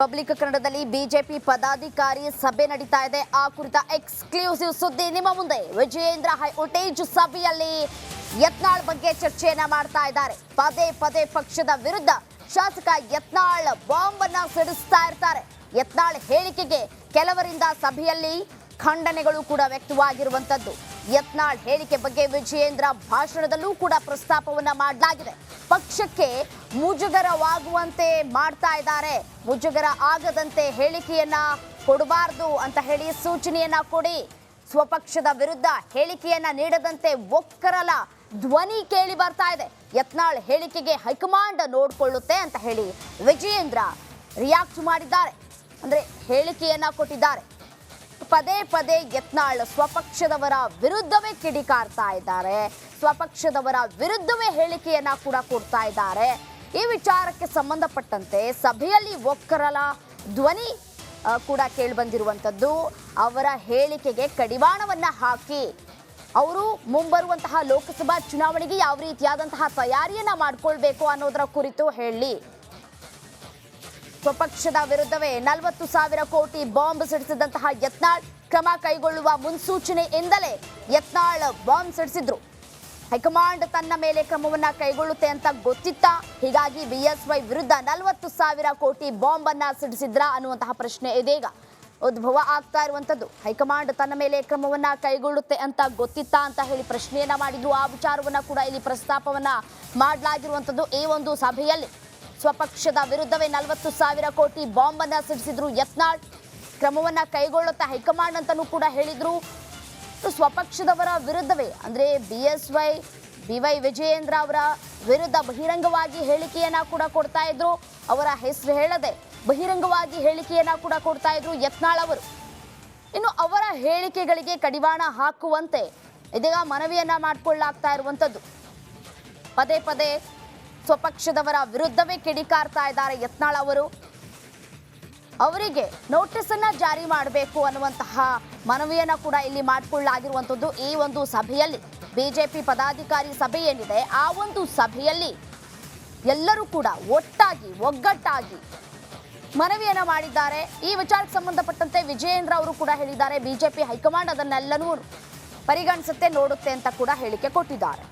Public ಕನ್ನಡದಲ್ಲಿ BJP ಪದಾಧಿಕಾರಿ ಸಭೆ ನಡೀತಾ ಇದೆ. ಆ ಕುರಿತ ಎಕ್ಸ್ಕ್ಲೂಸಿವ್ ಸುದ್ದಿ ನಿಮ್ಮ ಮುಂದೆ. ವಿಜಯೇಂದ್ರ ಹೈ ವೋಲ್ಟೇಜ್ ಸಭೆಯಲ್ಲಿ ಯತ್ನಾಳ್ ಬಗ್ಗೆ ಚರ್ಚೆಯನ್ನ ಮಾಡ್ತಾ ಇದ್ದಾರೆ. ಪದೇ ಪದೇ ಪಕ್ಷದ ವಿರುದ್ಧ ಶಾಸಕ ಯತ್ನಾಳ್ ಬಾಂಬ್ ಅನ್ನ ಸಿಡಿಸ್ತಾ ಇರ್ತಾರೆ. ಯತ್ನಾಳ್ ಹೇಳಿಕೆಗೆ ಕೆಲವರಿಂದ ಸಭೆಯಲ್ಲಿ ಖಂಡನೆಗಳು ಕೂಡ ವ್ಯಕ್ತವಾಗಿರುವಂತದ್ದು. ಯತ್ನಾಳ್ ಹೇಳಿಕೆ ಬಗ್ಗೆ ವಿಜಯೇಂದ್ರ ಭಾಷಣದಲ್ಲೂ ಕೂಡ ಪ್ರಸ್ತಾಪವನ್ನ ಮಾಡಲಾಗಿದೆ. ಪಕ್ಷಕ್ಕೆ ಮುಜುಗರವಾಗುವಂತೆ ಮಾಡ್ತಾ ಇದ್ದಾರೆ. ಮುಜುಗರ ಆಗದಂತೆ ಹೇಳಿಕೆಯನ್ನ ಕೊಡಬಾರದು ಅಂತ ಹೇಳಿ ಸೂಚನೆಯನ್ನ ಕೊಡಿ. ಸ್ವಪಕ್ಷದ ವಿರುದ್ಧ ಹೇಳಿಕೆಯನ್ನ ನೀಡದಂತೆ ಒಕ್ಕರಲ ಧ್ವನಿ ಕೇಳಿ ಬರ್ತಾ ಇದೆ. ಯತ್ನಾಳ್ ಹೇಳಿಕೆಗೆ ಹೈಕಮಾಂಡ್ ನೋಡ್ಕೊಳ್ಳುತ್ತೆ ಅಂತ ಹೇಳಿ ವಿಜಯೇಂದ್ರ ರಿಯಾಕ್ಟ್ ಮಾಡಿದ್ದಾರೆ, ಅಂದ್ರೆ ಹೇಳಿಕೆಯನ್ನ ಕೊಟ್ಟಿದ್ದಾರೆ. ಪದೇ ಪದೇ ಯತ್ನಾಳ್ ಸ್ವಪಕ್ಷದವರ ವಿರುದ್ಧವೇ ಕಿಡಿಕಾರ್ತಾ ಇದ್ದಾರೆ. ಸ್ವಪಕ್ಷದವರ ವಿರುದ್ಧವೇ ಹೇಳಿಕೆಯನ್ನ ಕೂಡ ಕೊಡ್ತಾ ಇದ್ದಾರೆ. ಈ ವಿಚಾರಕ್ಕೆ ಸಂಬಂಧಪಟ್ಟಂತೆ ಸಭೆಯಲ್ಲಿ ಒಕ್ಕರಲ ಧ್ವನಿ ಕೂಡ ಕೇಳಿ ಬಂದಿರುವಂತದ್ದು. ಅವರ ಹೇಳಿಕೆಗೆ ಕಡಿವಾಣವನ್ನ ಹಾಕಿ ಅವರು ಮುಂಬರುವಂತಹ ಲೋಕಸಭಾ ಚುನಾವಣೆಗೆ ಯಾವ ರೀತಿಯಾದಂತಹ ತಯಾರಿಯನ್ನ ಮಾಡ್ಕೊಳ್ಬೇಕು ಅನ್ನೋದರ ಕುರಿತು ಹೇಳಿ. ಸ್ವಪಕ್ಷದ ವಿರುದ್ಧವೇ 40,000 ಕೋಟಿ ಬಾಂಬ್ ಸಿಡಿಸಿದಂತಹ ಯತ್ನಾಳ್ ಕ್ರಮ ಕೈಗೊಳ್ಳುವ ಮುನ್ಸೂಚನೆಯಿಂದಲೇ ಯತ್ನಾಳ್ ಬಾಂಬ್ ಸಿಡಿಸಿದ್ರು. ಹೈಕಮಾಂಡ್ ತನ್ನ ಮೇಲೆ ಕ್ರಮವನ್ನ ಕೈಗೊಳ್ಳುತ್ತೆ ಅಂತ ಗೊತ್ತಿತ್ತಾ? ಹೀಗಾಗಿ ಬಿಎಸ್ವೈ ವಿರುದ್ಧ 40,000 ಕೋಟಿ ಬಾಂಬ್ ಅನ್ನ ಸಿಡಿಸಿದ್ರ ಅನ್ನುವಂತಹ ಪ್ರಶ್ನೆ ಇದೀಗ ಉದ್ಭವ ಆಗ್ತಾ ಇರುವಂತದ್ದು. ಹೈಕಮಾಂಡ್ ತನ್ನ ಮೇಲೆ ಕ್ರಮವನ್ನ ಕೈಗೊಳ್ಳುತ್ತೆ ಅಂತ ಗೊತ್ತಿತ್ತಾ ಅಂತ ಹೇಳಿ ಪ್ರಶ್ನೆಯನ್ನ ಮಾಡಿದ್ರು. ಆ ವಿಚಾರವನ್ನ ಕೂಡ ಇಲ್ಲಿ ಪ್ರಸ್ತಾಪವನ್ನ ಮಾಡಲಾಗಿರುವಂತದ್ದು. ಈ ಒಂದು ಸಭೆಯಲ್ಲಿ ಸ್ವಪಕ್ಷದ ವಿರುದ್ಧವೇ 40,000 ಕೋಟಿ ಬಾಂಬ್ ಅನ್ನ ಸಿಡಿಸಿದ್ರು ಯತ್ನಾಳ್. ಕ್ರಮವನ್ನ ಕೈಗೊಳ್ಳುತ್ತಾ ಹೈಕಮಾಂಡ್ ಅಂತಾನೂ ಕೂಡ ಹೇಳಿದ್ರು. ಸ್ವಪಕ್ಷದವರ ವಿರುದ್ಧವೇ ಅಂದ್ರೆ ಬಿಎಸ್ವೈ ಬಿವೈ ವಿಜಯೇಂದ್ರ ಅವರ ವಿರುದ್ಧ ಬಹಿರಂಗವಾಗಿ ಹೇಳಿಕೆಯನ್ನ ಕೂಡ ಕೊಡ್ತಾ ಇದ್ರು. ಅವರ ಹೆಸರು ಹೇಳದೆ ಬಹಿರಂಗವಾಗಿ ಹೇಳಿಕೆಯನ್ನ ಕೂಡ ಕೊಡ್ತಾ ಇದ್ರು ಯತ್ನಾಳ್ ಅವರು. ಇನ್ನು ಅವರ ಹೇಳಿಕೆಗಳಿಗೆ ಕಡಿವಾಣ ಹಾಕುವಂತೆ ಇದೀಗ ಮನವಿಯನ್ನ ಮಾಡಿಕೊಳ್ಳಲಾಗ್ತಾ ಇರುವಂತದ್ದು. ಪದೇ ಪದೇ ಸ್ವಪಕ್ಷದವರ ವಿರುದ್ಧವೇ ಕಿಡಿಕಾರ್ತಾ ಇದ್ದಾರೆ ಯತ್ನಾಳ್ ಅವರು. ಅವರಿಗೆ ನೋಟಿಸ್ ಅನ್ನ ಜಾರಿ ಮಾಡಬೇಕು ಅನ್ನುವಂತಹ ಮನವಿಯನ್ನ ಕೂಡ ಇಲ್ಲಿ ಮಾಡಿಕೊಳ್ಳಲಾಗಿರುವಂತದ್ದು. ಈ ಒಂದು ಸಭೆಯಲ್ಲಿ ಬಿಜೆಪಿ ಪದಾಧಿಕಾರಿ ಸಭೆ ಏನಿದೆ ಆ ಒಂದು ಸಭೆಯಲ್ಲಿ ಎಲ್ಲರೂ ಕೂಡ ಒಗ್ಗಟ್ಟಾಗಿ ಮನವಿಯನ್ನ ಮಾಡಿದ್ದಾರೆ. ಈ ವಿಚಾರಕ್ಕೆ ಸಂಬಂಧಪಟ್ಟಂತೆ ವಿಜಯೇಂದ್ರ ಅವರು ಕೂಡ ಹೇಳಿದ್ದಾರೆ ಬಿಜೆಪಿ ಹೈಕಮಾಂಡ್ ಅದನ್ನೆಲ್ಲನೂ ಪರಿಗಣಿಸುತ್ತೆ, ನೋಡುತ್ತೆ ಅಂತ ಕೂಡ ಹೇಳಿಕೆ ಕೊಟ್ಟಿದ್ದಾರೆ.